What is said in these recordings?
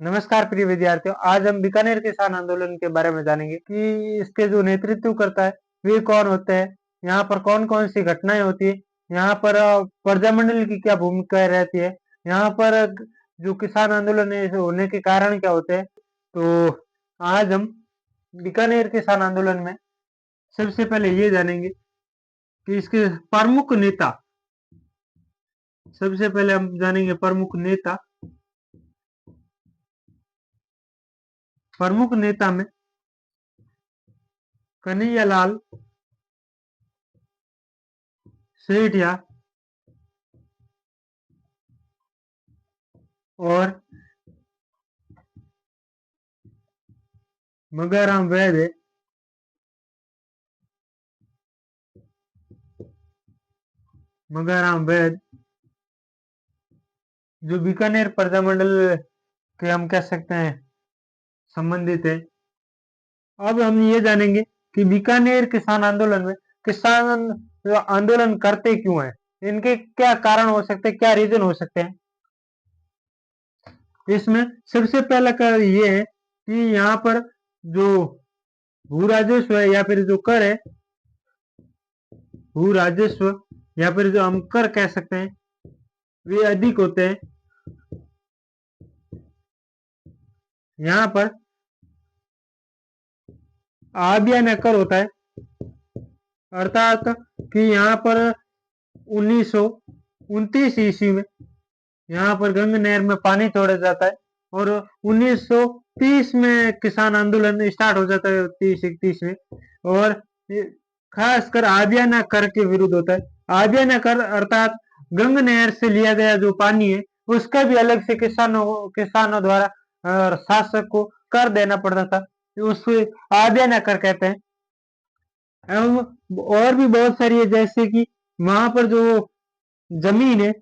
नमस्कार प्रिय विद्यार्थियों, आज हम बीकानेर किसान आंदोलन के बारे में जानेंगे कि इसके जो नेतृत्व करता है वे कौन होते हैं, यहाँ पर कौन कौन सी घटनाएं होती है, यहाँ पर प्रजामंडल की क्या भूमिका रहती है, यहाँ पर जो किसान आंदोलन है इसे होने के कारण क्या होते हैं। तो आज हम बीकानेर किसान आंदोलन में सबसे पहले ये जानेंगे कि इसके प्रमुख नेता। सबसे पहले हम जानेंगे प्रमुख नेता। प्रमुख नेता में कन्हैयालाल सेठिया और मगाराम वैद है। मगाराम वैद जो बीकानेर प्रजामंडल के हम कह सकते हैं संबंधित है। अब हम ये जानेंगे कि बीकानेर किसान आंदोलन में किसान आंदोलन करते क्यों हैं, इनके क्या कारण हो सकते हैं, क्या रीजन हो सकते हैं। इसमें सबसे पहला कारण ये है कि यहाँ पर जो भू राजस्व है या फिर जो कर है, भू राजस्व या फिर जो हम कर कह सकते हैं, वे अधिक होते हैं। यहाँ पर आबियाना कर होता है, अर्थात कि यहाँ पर 1929 ईस्वी में यहाँ पर गंग नहर में पानी छोड़ा जाता है और 1930 में किसान आंदोलन स्टार्ट हो जाता है, 30-31 में। और खासकर आबियाना कर के विरुद्ध होता है। आबियाना कर अर्थात गंग नहर से लिया गया जो पानी है उसका भी अलग से किसानों द्वारा शासक को कर देना पड़ता था, उसे आबियाना कर कहते हैं। एवं और भी बहुत सारी है, जैसे कि वहां पर जो जमीन है,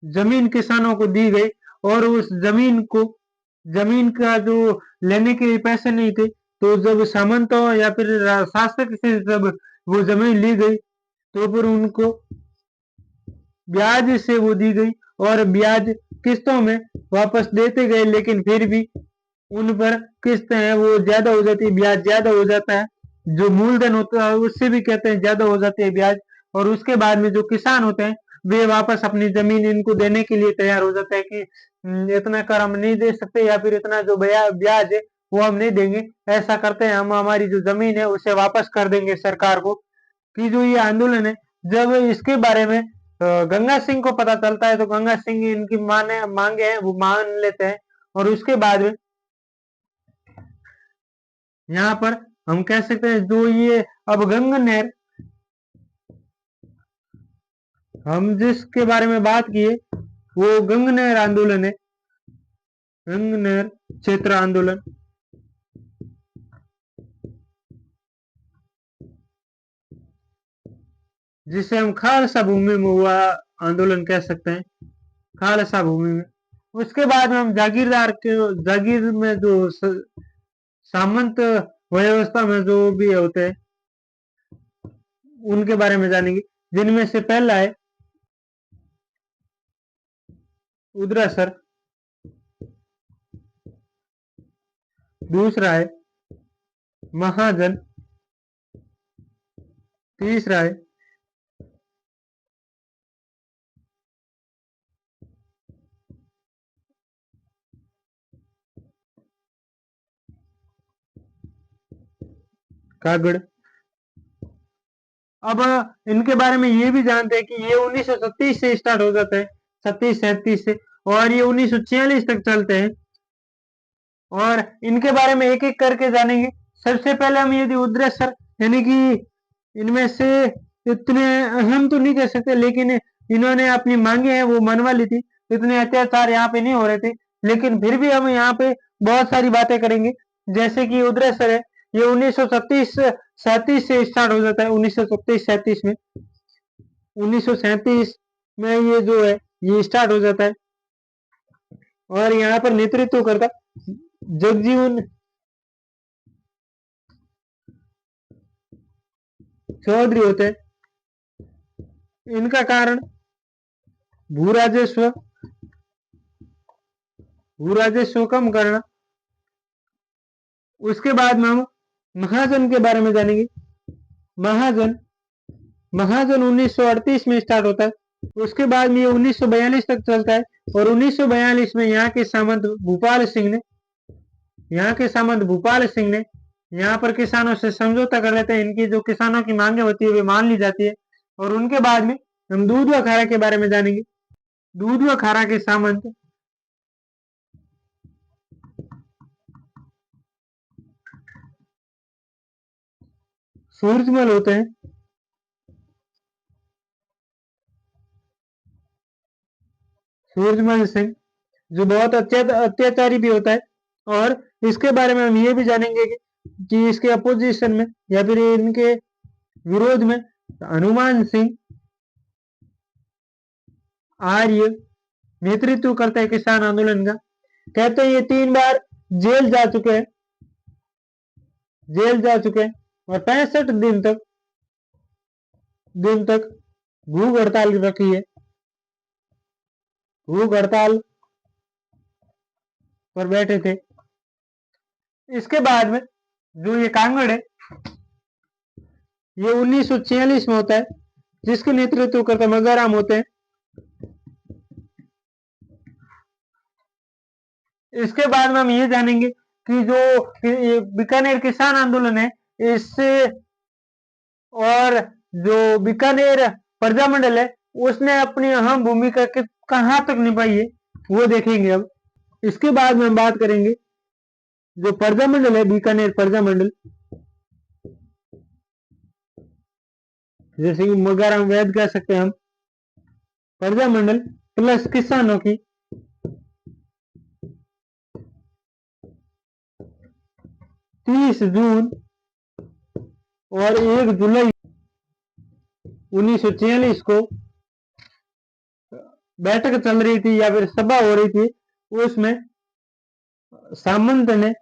जमीन किसानों को दी गई और उस जमीन का जो लेने के पैसे नहीं थे, तो जब सामंतों या फिर शासक से जब वो जमीन ली गई तो फिर उनको ब्याज से वो दी गई और ब्याज किस्तों में वापस देते गए, लेकिन फिर भी उन पर किस्तें हैं वो ज्यादा हो जाती है, ब्याज ज्यादा हो जाता है, जो मूलधन होता है उससे भी कहते हैं ज्यादा हो जाती है ब्याज। और उसके बाद में जो किसान होते हैं वे वापस अपनी जमीन इनको देने के लिए तैयार हो जाते हैं कि इतना कर हम नहीं दे सकते या फिर इतना जो ब्याज है वो हम नहीं देंगे, ऐसा करते हैं हम हमारी जो जमीन है उसे वापस कर देंगे सरकार को। कि जो ये आंदोलन है, जब इसके बारे में गंगा सिंह को पता चलता है तो गंगा सिंह इनकी मांगे हैं वो मान लेते हैं। और उसके बाद में यहाँ पर हम कह सकते हैं जो ये अब गंग नहर हम जिसके बारे में बात किए वो गंग नहर आंदोलन है, गंग नहर क्षेत्र आंदोलन। जिसे हम खालसा भूमि में हुआ आंदोलन कह सकते हैं, खालसा भूमि में। उसके बाद में हम जागीर में जो सामंत व्यवस्था में जो भी होते हैं उनके बारे में जानेंगे, जिनमें से पहला है उदरासर, दूसरा है महाजन, तीसरा है कागड़। अब इनके बारे में ये भी जानते हैं कि ये 1937 से स्टार्ट हो जाता है, 37-37 से, और ये 1946 तक चलते हैं। और इनके बारे में एक एक करके जानेंगे। सबसे पहले हम यदि उद्रेसर यानी कि इनमें से इतने अहम तो नहीं कह सकते, लेकिन इन्होंने अपनी मांगे हैं वो मनवा ली थी, इतने अत्याचार यहाँ पे नहीं हो रहे थे, लेकिन फिर भी हम यहाँ पे बहुत सारी बातें करेंगे। जैसे कि उद्रेसर है, ये 1937 से स्टार्ट हो जाता है, 1937 में, 1937 में ये जो है ये स्टार्ट हो जाता है। और यहाँ पर नेतृत्व करता जगजीवन चौधरी होते हैं। इनका कारण भू राजस्व भू राजस्व कम करना। उसके बाद में हम महाजन के बारे में जानेंगे। महाजन महाजन 1938 में स्टार्ट होता है। उसके बाद में ये 1942 तक चलता है और 1942 में यहाँ के सामंत भूपाल सिंह ने यहाँ पर किसानों से समझौता कर लेते हैं। इनकी जो किसानों की मांगे होती है वे मान ली जाती है। और उनके बाद में हम दूध व खारा के बारे में जानेंगे। दूध व खारा के सामंत सूरजमल होते हैं। सूरजमल सिंह जो बहुत अत्याचारी भी होता है। और इसके बारे में हम ये भी जानेंगे कि इसके अपोजिशन में या फिर इनके विरोध में हनुमान सिंह आर्य नेतृत्व करता है किसान आंदोलन का। कहते हैं ये 3 बार जेल जा चुके हैं और 65 दिन तक भूख हड़ताल रखी है। भूख हड़ताल पर बैठे थे। इसके बाद में जो ये कांगड़ है ये 1946 में होता है, जिसके नेतृत्व करते मगाराम होते हैं। इसके बाद में हम ये जानेंगे कि जो बीकानेर किसान आंदोलन है इससे और जो बीकानेर प्रजामंडल है उसने अपनी अहम भूमिका कहां तक निभाई है वो देखेंगे। अब इसके बाद में हम बात करेंगे जो प्रजामंडल है, बीकानेर प्रजामंडल, जैसे कि मगाराम वैद कह सकते हैं हम, प्रजामंडल प्लस किसानों की 30 जून और 1 जुलाई 1946 को बैठक चल रही थी या फिर सभा हो रही थी। उसमें सामंत ने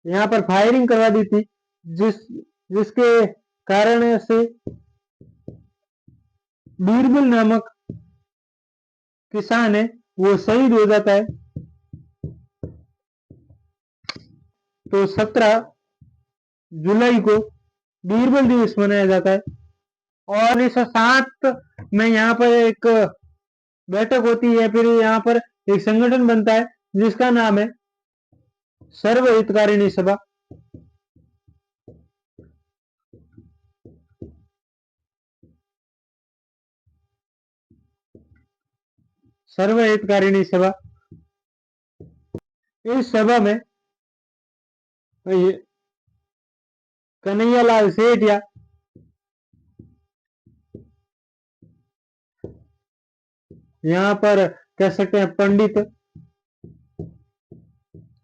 यहाँ पर फायरिंग करवा दी थी, जिसके कारण से बीरबल नामक किसान है वो शहीद हो जाता है। तो 17 जुलाई को बीरबल दिवस मनाया जाता है। और 1907 में यहाँ पर एक बैठक होती है, फिर यहाँ पर एक संगठन बनता है जिसका नाम है सर्व हितकारिणी सभा। सर्व हितकारिणी सभा। इस सभा में कन्हैयालाल सेठिया, यहाँ पर कह सकते हैं पंडित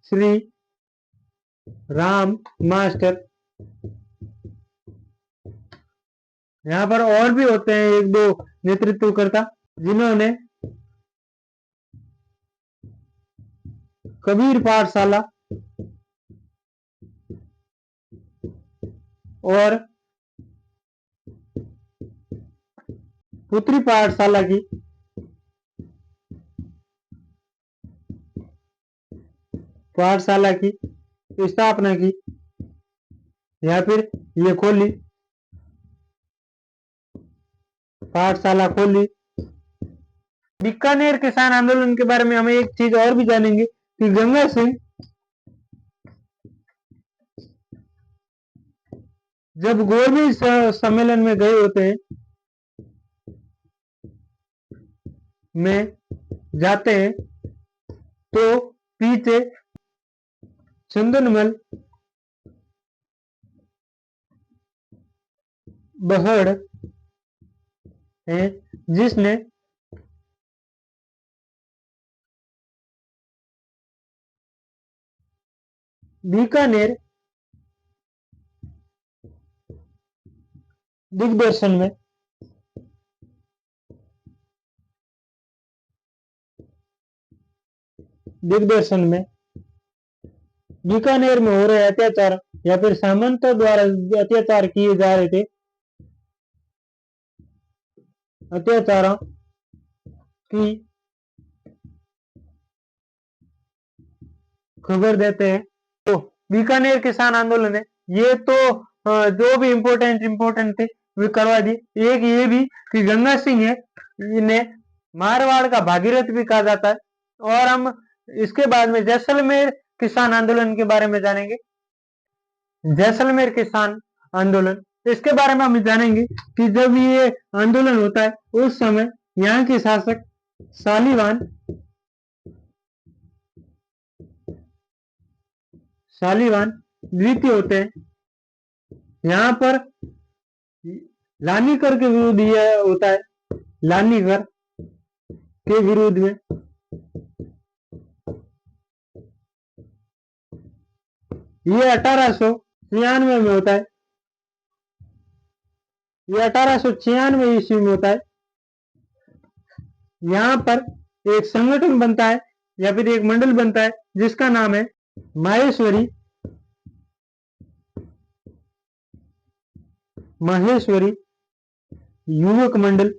श्री राम मास्टर, यहाँ पर और भी होते हैं 1-2 नेतृत्वकर्ता जिन्होंने कबीर पाठशाला और पुत्री पाठशाला की स्थापना की या फिर ये खोली, पाठशाला खोली। बीकानेर किसान आंदोलन के बारे में हमें एक चीज और भी जानेंगे कि गंगा सिंह जब गोरवी सम्मेलन में गए होते हैं में जाते हैं तो पीछे चंदनमल बहड़ है जिसने बीकानेर दिग्दर्शन में बीकानेर में हो रहे अत्याचार या फिर सामंतों द्वारा अत्याचार किए जा रहे थे, अत्याचारों की खबर देते हैं। तो बीकानेर किसान आंदोलन है, ये तो जो भी इम्पोर्टेंट थे वे करवा दिए। एक ये भी कि गंगा सिंह है, इन्हें मारवाड़ का भागीरथ भी कहा जाता है। और हम इसके बाद में जैसलमेर किसान आंदोलन के बारे में जानेंगे। जैसलमेर किसान आंदोलन, इसके बारे में हम जानेंगे कि जब ये आंदोलन होता है उस समय यहाँ के शासक शालीवान द्वितीय होते हैं। यहाँ पर लानीकर के विरुद्ध यह होता है, लानीकर के विरुद्ध में ये 1896 में होता है। ये 1896 ईस्वी में होता है। यहाँ पर एक संगठन बनता है या फिर एक मंडल बनता है जिसका नाम है माहेश्वरी युवक मंडल,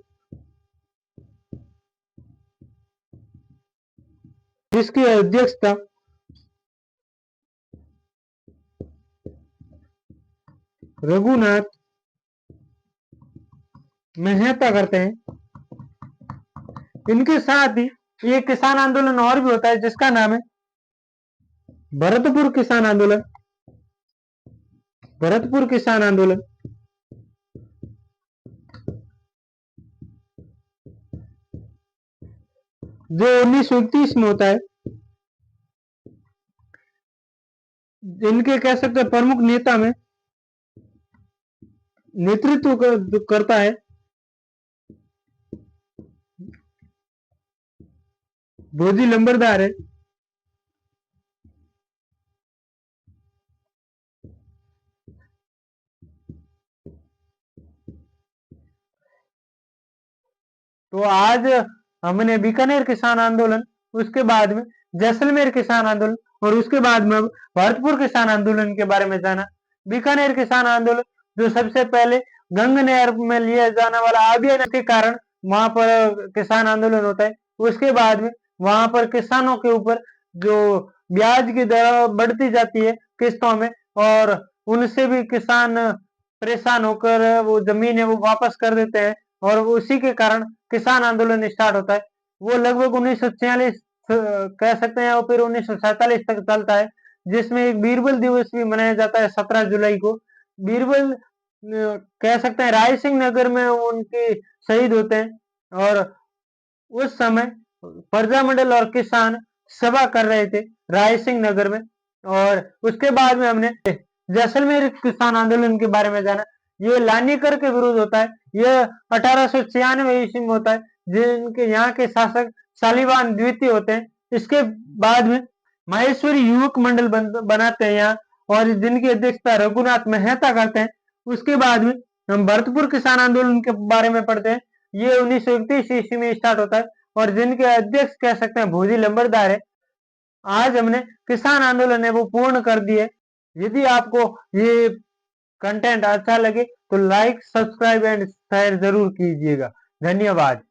जिसकी अध्यक्षता रघुनाथ मेहता करते हैं। इनके साथ ही एक किसान आंदोलन और भी होता है जिसका नाम है भरतपुर किसान आंदोलन। भरतपुर किसान आंदोलन जो 1931 में होता है। इनके कह सकते हैं प्रमुख नेता में नेतृत्व करता है भोजी लंबरदार है। तो आज हमने बीकानेर किसान आंदोलन, उसके बाद में जैसलमेर किसान आंदोलन और उसके बाद में भरतपुर किसान आंदोलन के बारे में जाना। बीकानेर किसान आंदोलन जो सबसे पहले गंगनहर में लिया जाने वाला अभियान के कारण वहां पर किसान आंदोलन होता है। उसके बाद में वहां पर किसानों के ऊपर जो ब्याज की दर बढ़ती जाती है किस्तों में, और उनसे भी किसान परेशान होकर वो जमीन है वो वापस कर देते हैं, और उसी के कारण किसान आंदोलन स्टार्ट होता है। वो लगभग 1946 कह सकते हैं और फिर 1947 तक चलता है, जिसमें एक बीरबल दिवस भी मनाया जाता है 17 जुलाई को। बीरबल कह सकते हैं राय सिंह नगर में उनके शहीद होते हैं, और उस समय प्रजामंडल और किसान सभा कर रहे थे राय सिंह नगर में। और उसके बाद में हमने जैसलमेर किसान आंदोलन के बारे में जाना। ये लानीकर के विरुद्ध होता है। यह 1896 ईस्वी में होता है, जिनके यहाँ के शासक शालीवान द्वितीय होते हैं। इसके बाद में माहेश्वरी युवक मंडल बनाते हैं यहाँ, और जिनकी अध्यक्षता रघुनाथ मेहता करते हैं। उसके बाद में हम भरतपुर किसान आंदोलन के बारे में पढ़ते हैं। ये 1931 ईस्वी में स्टार्ट होता है, और जिनके अध्यक्ष कह सकते हैं भोजी लंबरदार है। आज हमने किसान आंदोलन है वो पूर्ण कर दिए। यदि आपको ये कंटेंट अच्छा लगे तो लाइक, सब्सक्राइब एंड शेयर जरूर कीजिएगा। धन्यवाद।